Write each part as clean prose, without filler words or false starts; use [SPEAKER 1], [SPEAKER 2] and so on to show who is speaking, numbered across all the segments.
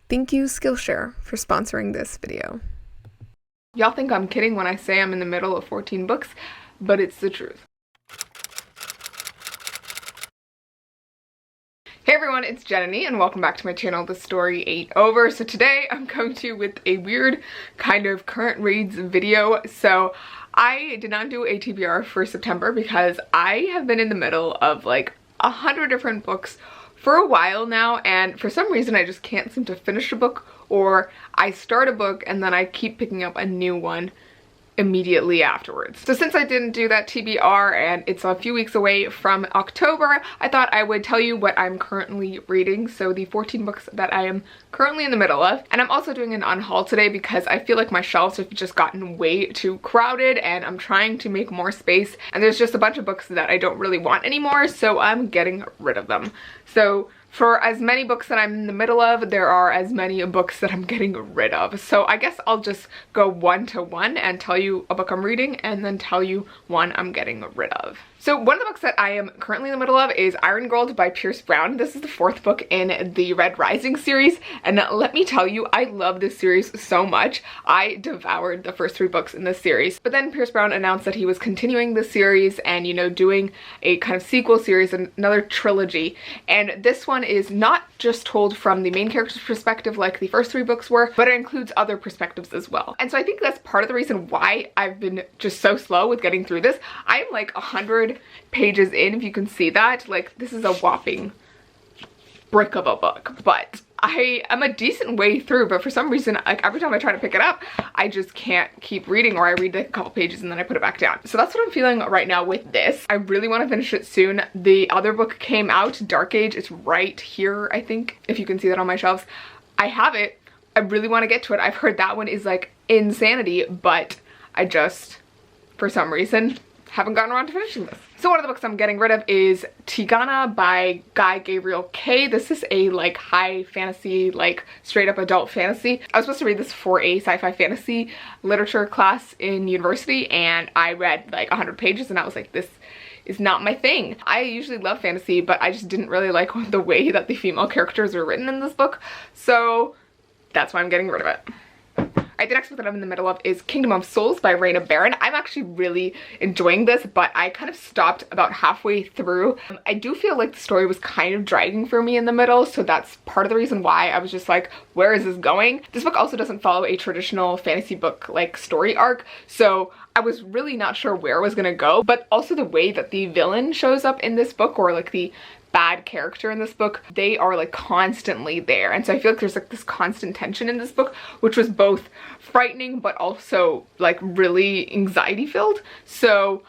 [SPEAKER 1] Thank you, Skillshare, for sponsoring this video.
[SPEAKER 2] Y'all think I'm kidding when I say I'm in the middle of 14 books, but it's the truth. Hey everyone, it's Jananie and welcome back to my channel, The Story Ain't Over. So today I'm coming to you with a weird kind of current reads video. So I did not do a TBR for September because I have been in the middle of like 100 different books for a while now, and for some reason I just can't seem to finish a book, or I start a book and then I keep picking up a new one immediately afterwards. So since I didn't do that TBR and it's a few weeks away from October, I thought I would tell you what I'm currently reading. So the 14 books that I am currently in the middle of. And I'm also doing an unhaul today because I feel like my shelves have just gotten way too crowded and I'm trying to make more space. And there's just a bunch of books that I don't really want anymore, so I'm getting rid of them. So for as many books that I'm in the middle of, there are as many books that I'm getting rid of. So I guess I'll just go one to one and tell you a book I'm reading and then tell you one I'm getting rid of. So one of the books that I am currently in the middle of is Iron Gold by Pierce Brown. This is the fourth book in the Red Rising series, and let me tell you, I love this series so much. I devoured the first 3 books in this series, but then Pierce Brown announced that he was continuing the series and, you know, doing a kind of sequel series, another trilogy, and this one is not just told from the main character's perspective like the first 3 books were, but it includes other perspectives as well. And so I think that's part of the reason why I've been just so slow with getting through this. I'm like 100 pages in, if you can see that. Like, this is a whopping brick of a book, but I am a decent way through, but for some reason, like, every time I try to pick it up, I just can't keep reading, or I read like a couple pages and then I put it back down. So that's what I'm feeling right now with this. I really want to finish it soon. The other book came out, Dark Age. It's right here, I think, if you can see that on my shelves. I have it. I really want to get to it. I've heard that one is like insanity, but I just, for some reason, haven't gotten around to finishing this. So one of the books I'm getting rid of is Tigana by Guy Gabriel Kay. This is a like high fantasy, like straight up adult fantasy. I was supposed to read this for a sci-fi fantasy literature class in university, and I read like 100 pages and I was like, this is not my thing. I usually love fantasy, but I just didn't really like the way that the female characters are written in this book. So that's why I'm getting rid of it. Alright, the next book that I'm in the middle of is Kingdom of Souls by Raina Barron. I'm actually really enjoying this, but I kind of stopped about halfway through. I do feel like the story was kind of dragging for me in the middle, so that's part of the reason why I was just like, where is this going? This book also doesn't follow a traditional fantasy book like story arc, so I was really not sure where it was gonna go, but also the way that the villain shows up in this book, or like the bad character in this book, they are like constantly there. And so I feel like there's like this constant tension in this book, which was both frightening but also like really anxiety filled. So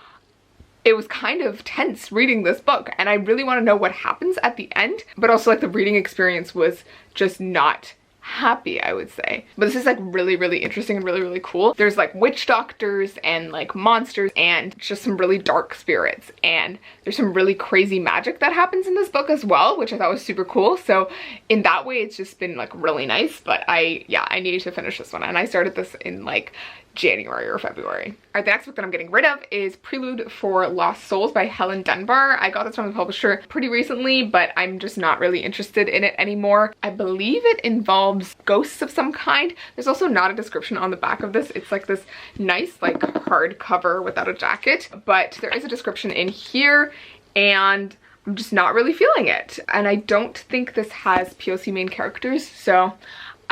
[SPEAKER 2] it was kind of tense reading this book, and I really want to know what happens at the end, but also like the reading experience was just not happy, I would say. But this is like really, really interesting and really, really cool. There's like witch doctors and like monsters and just some really dark spirits, and there's some really crazy magic that happens in this book as well, which I thought was super cool. So in that way, it's just been like really nice. But I needed to finish this one, and I started this in like January or February. Alright, the next book that I'm getting rid of is Prelude for Lost Souls by Helen Dunbar. I got this from the publisher pretty recently, but I'm just not really interested in it anymore. I believe it involves ghosts of some kind. There's also not a description on the back of this. It's like this nice like hardcover without a jacket, but there is a description in here, and I'm just not really feeling it. And I don't think this has POC main characters, so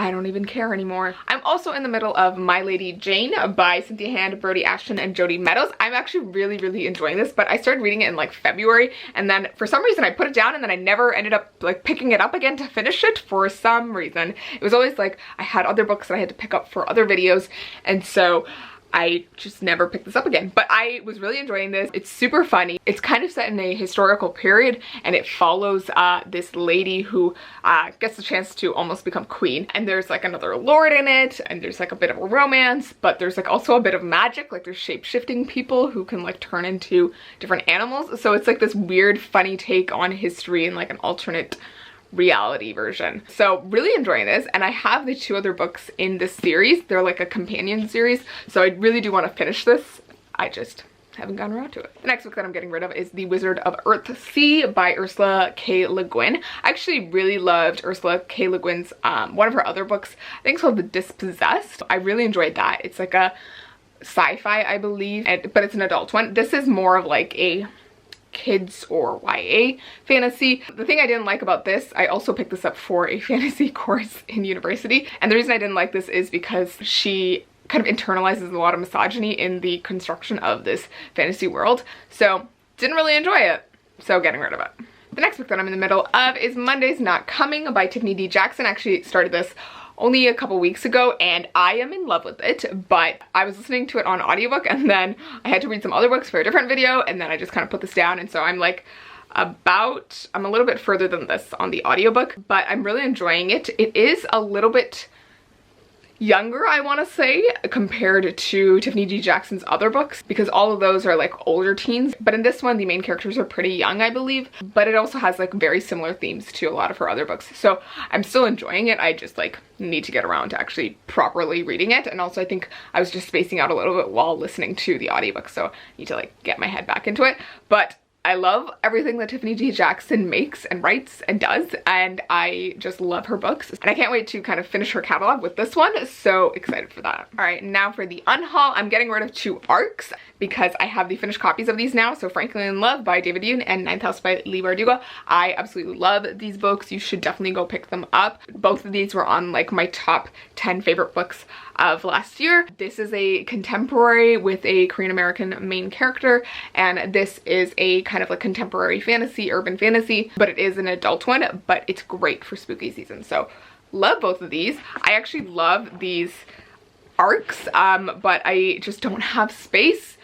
[SPEAKER 2] I don't even care anymore. I'm also in the middle of My Lady Jane by Cynthia Hand, Brody Ashton, and Jody Meadows. I'm actually really, really enjoying this, but I started reading it in like February, and then for some reason I put it down, and then I never ended up like picking it up again to finish it for some reason. It was always like I had other books that I had to pick up for other videos, and so I just never picked this up again. But I was really enjoying this. It's super funny. It's kind of set in a historical period, and it follows this lady who gets the chance to almost become queen. And there's like another lord in it, and there's like a bit of a romance, but there's like also a bit of magic. Like there's shape-shifting people who can like turn into different animals. So it's like this weird, funny take on history and like an alternate reality version. So really enjoying this, and I have the 2 other books in this series. They're like a companion series, so I really do want to finish this. I just haven't gotten around to it. The next book that I'm getting rid of is The Wizard of Earthsea by Ursula K. Le Guin. I actually really loved Ursula K. Le Guin's, one of her other books, I think it's called The Dispossessed. I really enjoyed that. It's like a sci-fi, I believe, but it's an adult one. This is more of like a kids or YA fantasy. The thing I didn't like about this, I also picked this up for a fantasy course in university, and the reason I didn't like this is because she kind of internalizes a lot of misogyny in the construction of this fantasy world, so didn't really enjoy it, so getting rid of it. The next book that I'm in the middle of is Monday's Not Coming by Tiffany D. Jackson. I actually started this only a couple weeks ago and I am in love with it, but I was listening to it on audiobook and then I had to read some other books for a different video, and then I just kind of put this down, and so I'm like I'm a little bit further than this on the audiobook, but I'm really enjoying it. It is a little bit younger, I want to say, compared to Tiffany D. Jackson's other books, because all of those are like older teens, but in this one the main characters are pretty young, I believe, but it also has like very similar themes to a lot of her other books, so I'm still enjoying it. I just like need to get around to actually properly reading it, and also I think I was just spacing out a little bit while listening to the audiobook, so I need to like get my head back into it. But I love everything that Tiffany D. Jackson makes and writes and does, and I just love her books, and I can't wait to kind of finish her catalog with this one, so excited for that. All right, now for the unhaul, I'm getting rid of 2 arcs because I have the finished copies of these now. So Frankly in Love by David Yoon and Ninth House by Lee Bardugo. I absolutely love these books. You should definitely go pick them up. Both of these were on like my top 10 favorite books of last year. This is a contemporary with a Korean American main character, and this is a kind of like contemporary fantasy, urban fantasy, but it is an adult one, but it's great for spooky season. So love both of these. I actually love these arcs, but I just don't have space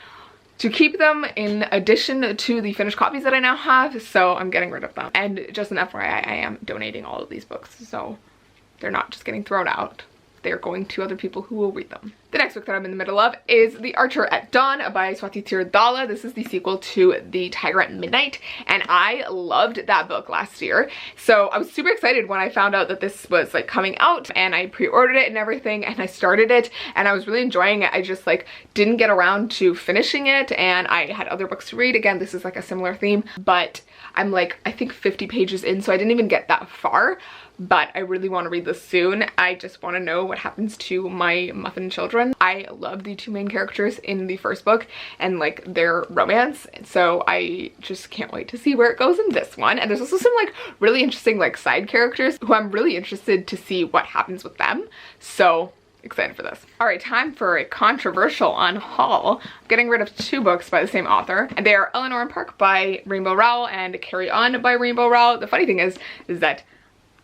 [SPEAKER 2] to keep them in addition to the finished copies that I now have, so I'm getting rid of them. And just an FYI, I am donating all of these books, so they're not just getting thrown out. They're going to other people who will read them. The next book that I'm in the middle of is The Archer at Dawn by Swati Tirudala. This is the sequel to The Tiger at Midnight, and I loved that book last year. So I was super excited when I found out that this was like coming out, and I pre-ordered it and everything, and I started it, and I was really enjoying it. I just like didn't get around to finishing it, and I had other books to read. Again, this is like a similar theme, but I'm like, I think 50 pages in, so I didn't even get that far. But I really want to read this soon. I just want to know what happens to my muffin children. I love the 2 main characters in the first book and like their romance, so I just can't wait to see where it goes in this one. And there's also some like really interesting like side characters who I'm really interested to see what happens with them, so excited for this. All right, time for a controversial unhaul. I'm getting rid of 2 books by the same author, and they are Eleanor and Park by Rainbow Rowell and Carry On by Rainbow Rowell. The funny thing is that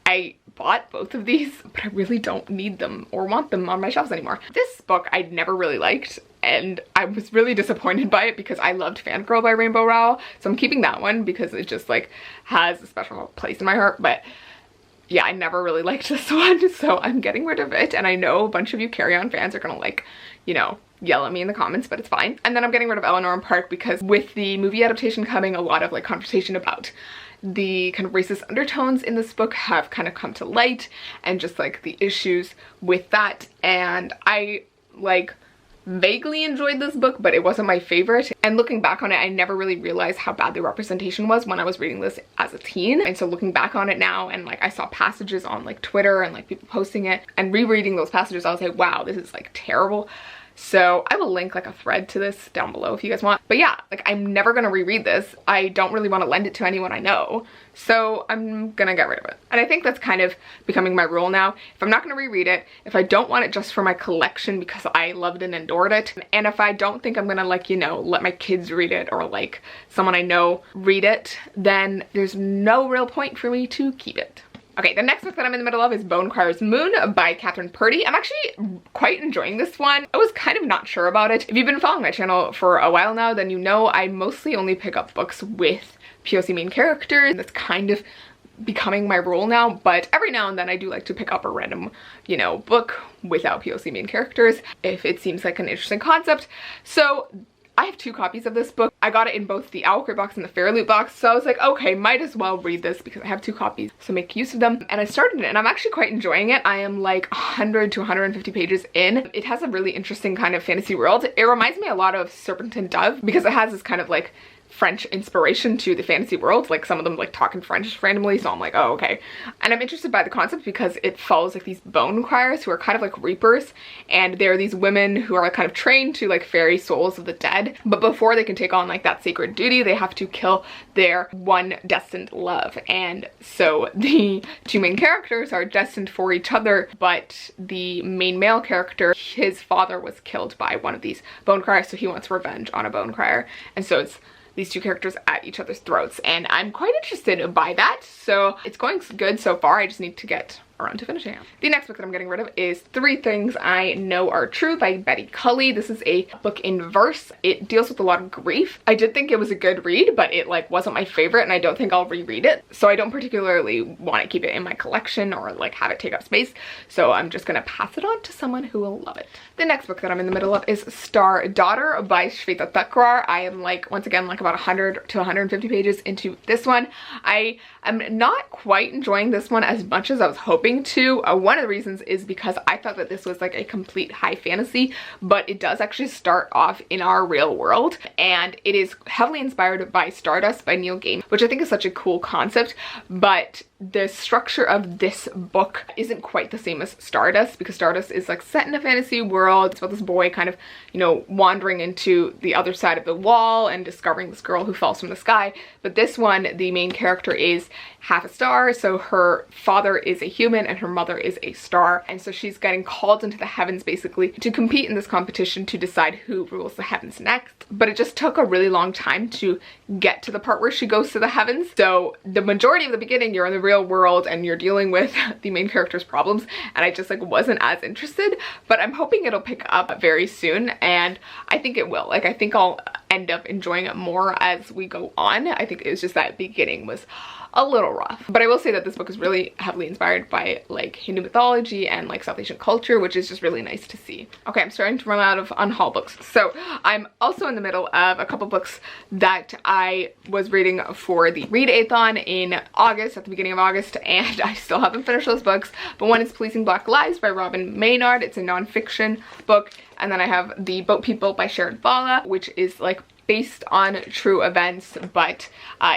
[SPEAKER 2] I bought both of these, but I really don't need them or want them on my shelves anymore. This book I'd never really liked, and I was really disappointed by it because I loved Fangirl by Rainbow Rowell, so I'm keeping that one because it just like has a special place in my heart. But yeah, I never really liked this one, so I'm getting rid of it, and I know a bunch of you Carry On fans are gonna like, you know, yell at me in the comments, but it's fine. And then I'm getting rid of Eleanor and Park because with the movie adaptation coming, a lot of like conversation about the kind of racist undertones in this book have kind of come to light, and just like the issues with that. And I like vaguely enjoyed this book, but it wasn't my favorite. And looking back on it, I never really realized how bad the representation was when I was reading this as a teen. And so looking back on it now, and like I saw passages on like Twitter and like people posting it, and rereading those passages, I was like, wow, this is like terrible. So I will link like a thread to this down below if you guys want. But yeah, like I'm never gonna reread this. I don't really want to lend it to anyone I know, so I'm gonna get rid of it. And I think that's kind of becoming my rule now. If I'm not gonna reread it, if I don't want it just for my collection because I loved and adored it, and if I don't think I'm gonna like, you know, let my kids read it or like someone I know read it, then there's no real point for me to keep it. Okay, the next book that I'm in the middle of is Bone Crier's Moon by Catherine Purdy. I'm actually quite enjoying this one. I was kind of not sure about it. If you've been following my channel for a while now, then you know I mostly only pick up books with POC main characters. That's kind of becoming my rule now, but every now and then I do like to pick up a random, you know, book without POC main characters if it seems like an interesting concept. So I have 2 copies of this book. I got it in both the Owl Crate box and the Fairy Loot box, so I was like, okay, might as well read this because I have 2 copies, so make use of them. And I started it and I'm actually quite enjoying it. I am like 100 to 150 pages in. It has a really interesting kind of fantasy world. It reminds me a lot of Serpent and Dove because it has this kind of like French inspiration to the fantasy world. Like some of them like talk in French randomly, so I'm like, oh, okay. And I'm interested by the concept because it follows like these bone criers who are kind of like reapers, and they're these women who are kind of trained to like ferry souls of the dead, but before they can take on like that sacred duty, they have to kill their one destined love. And so the 2 main characters are destined for each other, but the main male character, his father was killed by one of these bone criers, so he wants revenge on a bone crier. And so it's these 2 characters at each other's throats, and I'm quite interested by that. So it's going good so far. I just need to get around to finishing it. The next book that I'm getting rid of is 3 Things I Know Are True by Betty Cully. This is a book in verse. It deals with a lot of grief. I did think it was a good read, but it like wasn't my favorite, and I don't think I'll reread it. So I don't particularly want to keep it in my collection or like have it take up space. So I'm just gonna pass it on to someone who will love it. The next book that I'm in the middle of is Star Daughter by Shweta Thakrar. I am like, once again, like about 100 to 150 pages into this one. I am not quite enjoying this one as much as I was hoping to. One of the reasons is because I thought that this was like a complete high fantasy, but it does actually start off in our real world, and it is heavily inspired by Stardust by Neil Gaiman, which I think is such a cool concept, but the structure of this book isn't quite the same as Stardust, because Stardust is like set in a fantasy world. It's about this boy kind of, you know, wandering into the other side of the wall and discovering this girl who falls from the sky. But this one, the main character is half a star, so her father is a human and her mother is a star, and so she's getting called into the heavens basically to compete in this competition to decide who rules the heavens next. But it just took a really long time to get to the part where she goes to the heavens. So the majority of the beginning you're in the real world and you're dealing with the main character's problems, and I just like wasn't as interested. But I'm hoping it'll pick up very soon, and I think it will. Like I think I'll end up enjoying it more as we go on. I think it was just that beginning was a little rough. But I will say that this book is really heavily inspired by like Hindu mythology and like South Asian culture, which is just really nice to see. Okay, I'm starting to run out of unhaul books. So I'm also in the middle of a couple books that I was reading for the Read-A-thon in August, at the beginning of August, and I still haven't finished those books. But one is Policing Black Lives by Robin Maynard. It's a non-fiction book. And then I have The Boat People by Sharon Bala, which is like based on true events, but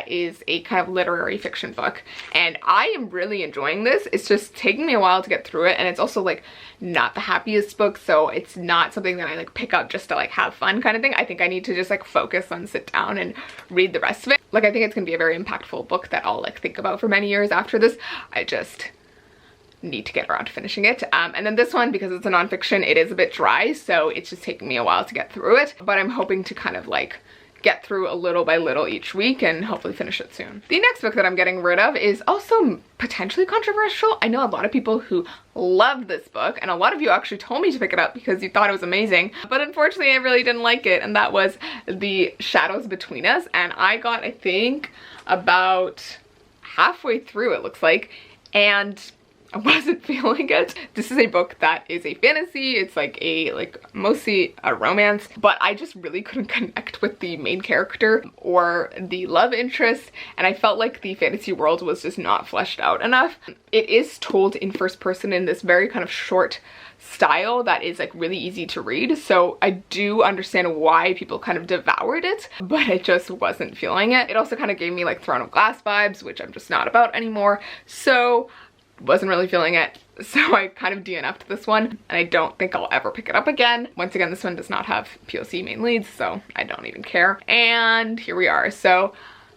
[SPEAKER 2] is a kind of literary fiction book. And I am really enjoying this. It's just taking me a while to get through it, and it's also like not the happiest book, so it's not something that I like pick up just to like have fun kind of thing. I think I need to just like focus on, sit down and read the rest of it. Like I think it's gonna be a very impactful book that I'll like think about for many years after this. I just need to get around to finishing it. And then this one, because it's a nonfiction, it is a bit dry, so it's just taking me a while to get through it, but I'm hoping to kind of like get through a little by little each week and hopefully finish it soon. The next book that I'm getting rid of is also potentially controversial. I know a lot of people who love this book, and a lot of you actually told me to pick it up because you thought it was amazing, but unfortunately I really didn't like it, and that was The Shadows Between Us. And I got, I think, about halfway through, it looks like, and I wasn't feeling it. This is a book that is a fantasy. It's like mostly a romance, but I just really couldn't connect with the main character or the love interest, and I felt like the fantasy world was just not fleshed out enough. It is told in first person in this very kind of short style that is like really easy to read, so I do understand why people kind of devoured it, but I just wasn't feeling it. It also kind of gave me like Throne of Glass vibes, which I'm just not about anymore, so wasn't really feeling it. So I kind of DNF'd this one, and I don't think I'll ever pick it up again. Once again, this one does not have POC main leads, so I don't even care. And here we are. So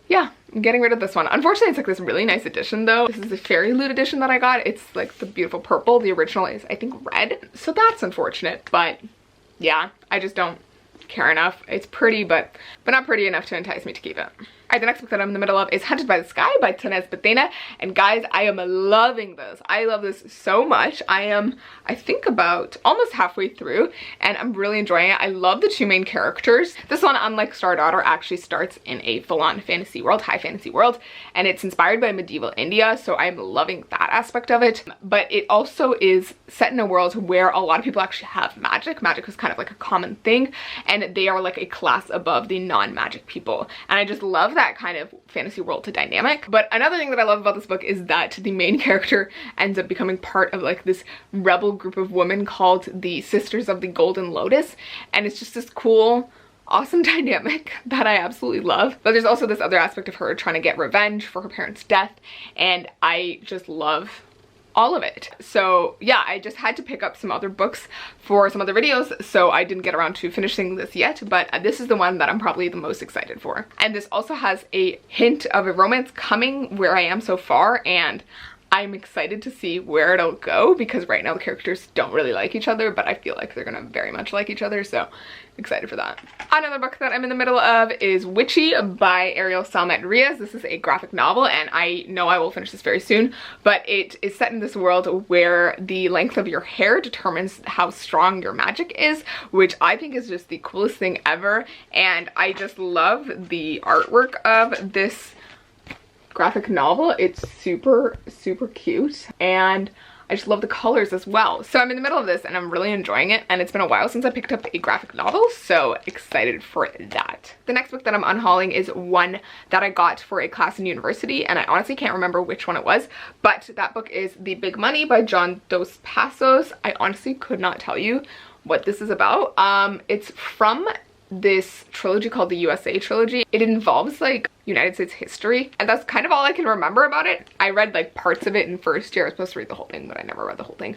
[SPEAKER 2] yeah, I'm getting rid of this one. Unfortunately, it's like this really nice edition though. This is the Fairy Loot edition that I got. It's like the beautiful purple. The original is, I think, red. So that's unfortunate, but yeah, I just don't care enough. It's pretty, but not pretty enough to entice me to keep it. Alright, the next book that I'm in the middle of is Hunted by the Sky by Tanes Batena, and guys, I am loving this. I love this so much. I think about almost halfway through, and I'm really enjoying it. I love the two main characters. This one, unlike Star Daughter, actually starts in a full-on fantasy world, high fantasy world, and it's inspired by medieval India, so I'm loving that aspect of it. But it also is set in a world where a lot of people actually have magic. Magic is kind of like a common thing, and they are like a class above the non-magic people, and I just love that kind of fantasy world to dynamic. But another thing that I love about this book is that the main character ends up becoming part of like this rebel group of women called the Sisters of the Golden Lotus, and it's just this cool, awesome dynamic that I absolutely love. But there's also this other aspect of her trying to get revenge for her parents' death, and I just love all of it. So yeah, I just had to pick up some other books for some other videos, so I didn't get around to finishing this yet, but this is the one that I'm probably the most excited for. And this also has a hint of a romance coming where I am so far, and I'm excited to see where it'll go, because right now the characters don't really like each other, but I feel like they're gonna very much like each other, so excited for that. Another book that I'm in the middle of is Witchy by Ariel Salmet Riaz. This is a graphic novel, and I know I will finish this very soon, but it is set in this world where the length of your hair determines how strong your magic is, which I think is just the coolest thing ever, and I just love the artwork of this graphic novel. It's super cute, and I just love the colors as well. So I'm in the middle of this and I'm really enjoying it, and it's been a while since I picked up a graphic novel, so excited for that. The next book that I'm unhauling is one that I got for a class in university, and I honestly can't remember which one it was, but that book is The Big Money by John Dos Passos. I honestly could not tell you what this is about. It's from this trilogy called the USA trilogy. It involves like United States history, and that's kind of all I can remember about it. I read like parts of it in first year. I was supposed to read the whole thing, but I never read the whole thing.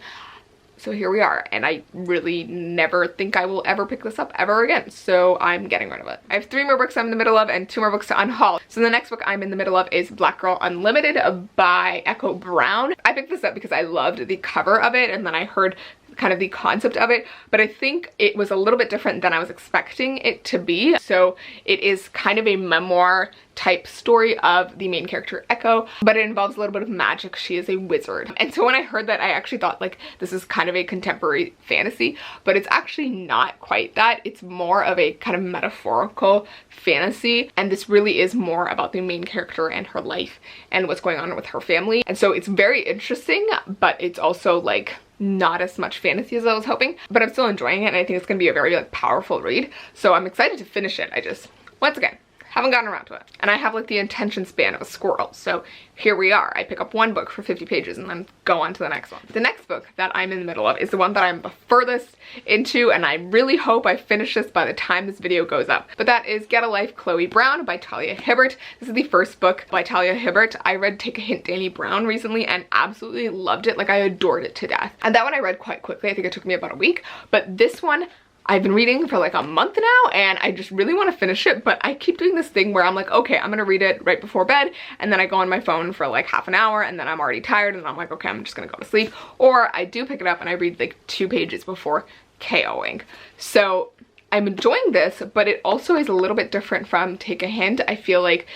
[SPEAKER 2] So here we are, and I really never think I will ever pick this up ever again, so I'm getting rid of it. I have 3 more books I'm in the middle of and 2 more books to unhaul. So the next book I'm in the middle of is Black Girl Unlimited by Echo Brown. I picked this up because I loved the cover of it, and then I heard kind of the concept of it, but I think it was a little bit different than I was expecting it to be. So it is kind of a memoir type story of the main character Echo, but it involves a little bit of magic. She is a wizard. And so when I heard that, I actually thought like this is kind of a contemporary fantasy, but it's actually not quite that. It's more of a kind of metaphorical fantasy, and this really is more about the main character and her life and what's going on with her family. And so it's very interesting, but it's also like not as much fantasy as I was hoping, but I'm still enjoying it, and I think it's gonna be a very like powerful read, so I'm excited to finish it. I just, once again, haven't gotten around to it. And I have like the attention span of a squirrel, so here we are. I pick up one book for 50 pages and then go on to the next one. The next book that I'm in the middle of is the one that I'm the furthest into, and I really hope I finish this by the time this video goes up. But that is Get a Life, Chloe Brown by Talia Hibbert. This is the first book by Talia Hibbert. I read Take a Hint, Dani Brown recently and absolutely loved it. Like, I adored it to death. And that one I read quite quickly. I think it took me about a week. But this one I've been reading for like a month now, and I just really want to finish it, but I keep doing this thing where I'm like, okay, I'm gonna read it right before bed, and then I go on my phone for like half an hour, and then I'm already tired, and I'm like, okay, I'm just gonna go to sleep. Or I do pick it up and I read like 2 pages before KOing. So I'm enjoying this, but it also is a little bit different from Take a Hint. I feel like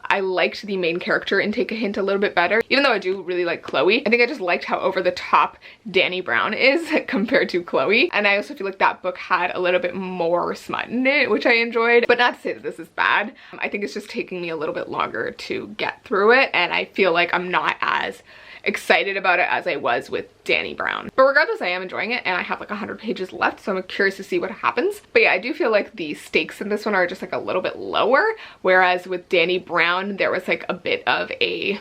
[SPEAKER 2] I liked the main character in Take a Hint a little bit better, even though I do really like Chloe. I think I just liked how over the top Dani Brown is compared to Chloe, and I also feel like that book had a little bit more smut in it, which I enjoyed. But not to say that this is bad. I think it's just taking me a little bit longer to get through it, and I feel like I'm not as excited about it as I was with Dani Brown. But regardless, I am enjoying it, and I have like 100 pages left, so I'm curious to see what happens. But yeah, I do feel like the stakes in this one are just like a little bit lower, whereas with Dani Brown there was like a bit of a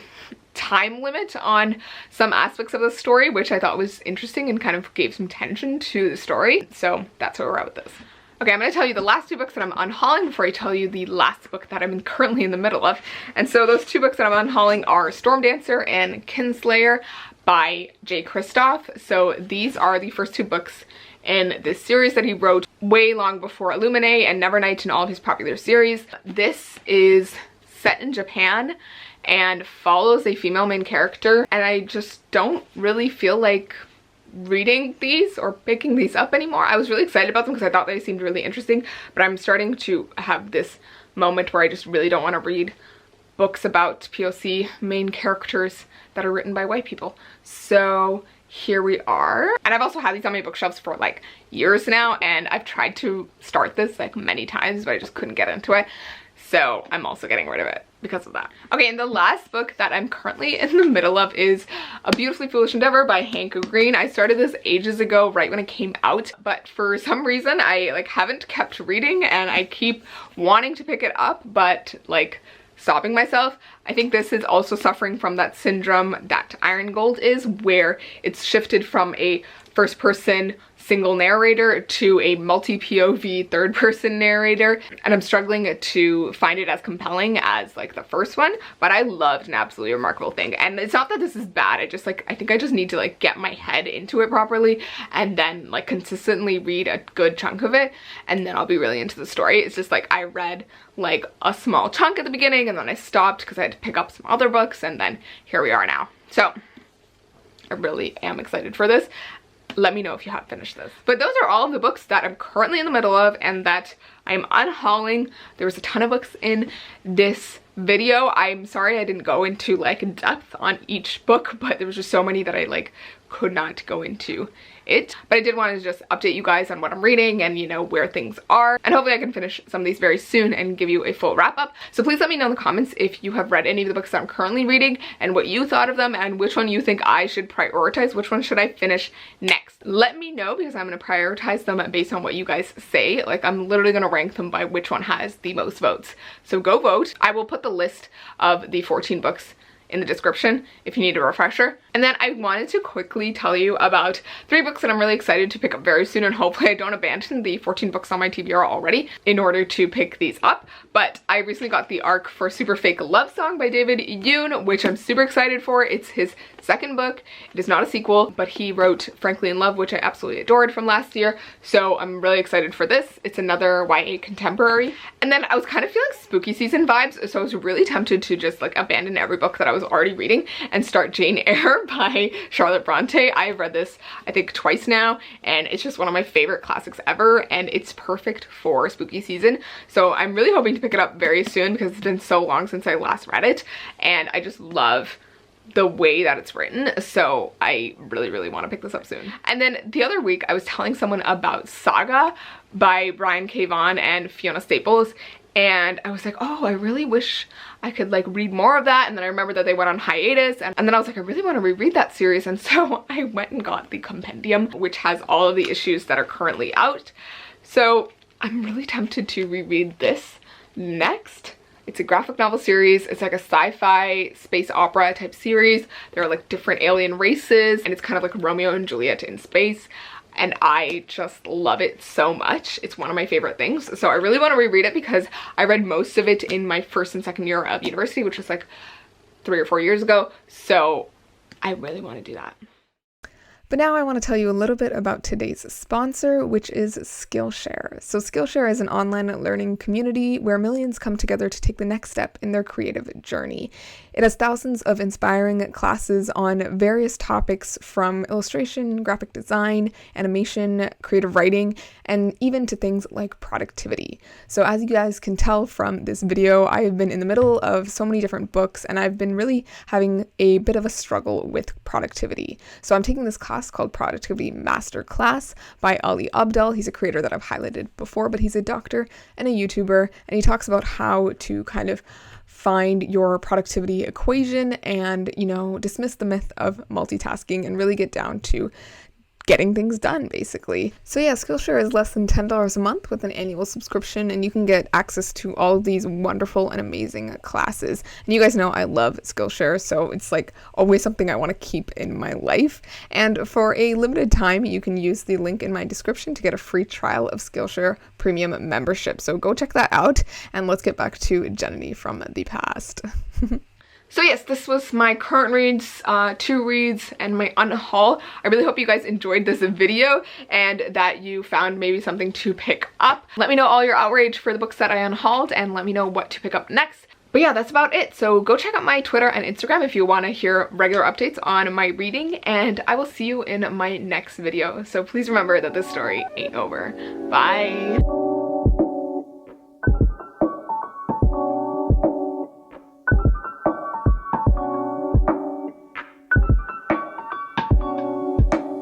[SPEAKER 2] time limit on some aspects of the story, which I thought was interesting and kind of gave some tension to the story. So that's where we're at with this. Okay, I'm going to tell you the last 2 books that I'm unhauling before I tell you the last book that I'm currently in the middle of. And so those 2 books that I'm unhauling are Storm Dancer and Kinslayer by Jay Kristoff. So these are the first 2 books in this series that he wrote way long before Illuminae and Nevernight and all of his popular series. This is set in Japan and follows a female main character, and I just don't really feel like reading these or picking these up anymore. I was really excited about them because I thought they seemed really interesting, but I'm starting to have this moment where I just really don't want to read books about POC main characters that are written by white people. So here we are. And I've also had these on my bookshelves for like years now, and I've tried to start this like many times, but I just couldn't get into it. So I'm also getting rid of it because of that. Okay, and the last book that I'm currently in the middle of is A Beautifully Foolish Endeavor by Hank Green. I started this ages ago, right when it came out, but for some reason I like haven't kept reading, and I keep wanting to pick it up, but like stopping myself. I think this is also suffering from that syndrome that Iron Gold is, where it's shifted from a first person single narrator to a multi-POV third person narrator, and I'm struggling to find it as compelling as like the first one, but I loved An Absolutely Remarkable Thing. And it's not that this is bad, I just like, I think I just need to like get my head into it properly and then like consistently read a good chunk of it, and then I'll be really into the story. It's just like I read like a small chunk at the beginning and then I stopped because I had to pick up some other books, and then here we are now. So I really am excited for this. Let me know if you have finished this. But those are all of the books that I'm currently in the middle of and that I'm unhauling. There was a ton of books in this video. I'm sorry I didn't go into like depth on each book, but there was just so many that I like could not go into it. But I did want to just update you guys on what I'm reading and, you know, where things are, and hopefully I can finish some of these very soon and give you a full wrap up. So please let me know in the comments if you have read any of the books that I'm currently reading and what you thought of them, and which one you think I should prioritize, which one should I finish next. Let me know, because I'm going to prioritize them based on what you guys say. Like, I'm literally going to rank them by which one has the most votes. So go vote. I will put the list of the 14 books in the description if you need a refresher. And then I wanted to quickly tell you about 3 books that I'm really excited to pick up very soon, and hopefully I don't abandon the 14 books on my TBR already in order to pick these up. But I recently got the arc for Super Fake Love Song by David Yoon, which I'm super excited for. It's his second book. It is not a sequel, but he wrote Frankly in Love, which I absolutely adored from last year. So I'm really excited for this. It's another YA contemporary. And then I was kind of feeling spooky season vibes, so I was really tempted to just like abandon every book that I was already reading and start Jane Eyre by Charlotte Bronte. I've read this I think twice now, and it's just one of my favorite classics ever, and it's perfect for spooky season. So I'm really hoping to pick it up very soon because it's been so long since I last read it, and I just love the way that it's written. So I really want to pick this up soon. And then the other week I was telling someone about Saga by Brian K. Vaughan and Fiona Staples, and I was like, oh, I really wish I could like read more of that. And then I remembered that they went on hiatus, and then I was like, I really want to reread that series. And so I went and got the compendium, which has all of the issues that are currently out. So I'm really tempted to reread this next. It's a graphic novel series. It's like a sci-fi space opera type series. There are like different alien races, and it's kind of like Romeo and Juliet in space. And I just love it so much. It's one of my favorite things. So I really want to reread it because I read most of it in my first and second year of university, which was like 3 or 4 years ago. So I really want to do that.
[SPEAKER 1] But now I want to tell you a little bit about today's sponsor, which is Skillshare. So Skillshare is an online learning community where millions come together to take the next step in their creative journey. It has thousands of inspiring classes on various topics, from illustration, graphic design, animation, creative writing, and even to things like productivity. So as you guys can tell from this video, I have been in the middle of so many different books, and I've been really having a bit of a struggle with productivity. So I'm taking this class called Productivity Masterclass by Ali Abdel. He's a creator that I've highlighted before, but he's a doctor and a YouTuber, and he talks about how to kind of find your productivity equation and, you know, dismiss the myth of multitasking and really get down to getting things done, basically. So yeah, Skillshare is less than $10 a month with an annual subscription, and you can get access to all of these wonderful and amazing classes. And you guys know I love Skillshare, so it's like always something I want to keep in my life. And for a limited time, you can use the link in my description to get a free trial of Skillshare Premium membership. So go check that out, and let's get back to Jananie from the past.
[SPEAKER 2] So yes, this was my current reads, 2 reads, and my unhaul. I really hope you guys enjoyed this video and that you found maybe something to pick up. Let me know all your outrage for the books that I unhauled, and let me know what to pick up next. But yeah, that's about it. So go check out my Twitter and Instagram if you want to hear regular updates on my reading, and I will see you in my next video. So please remember that this story ain't over. Bye!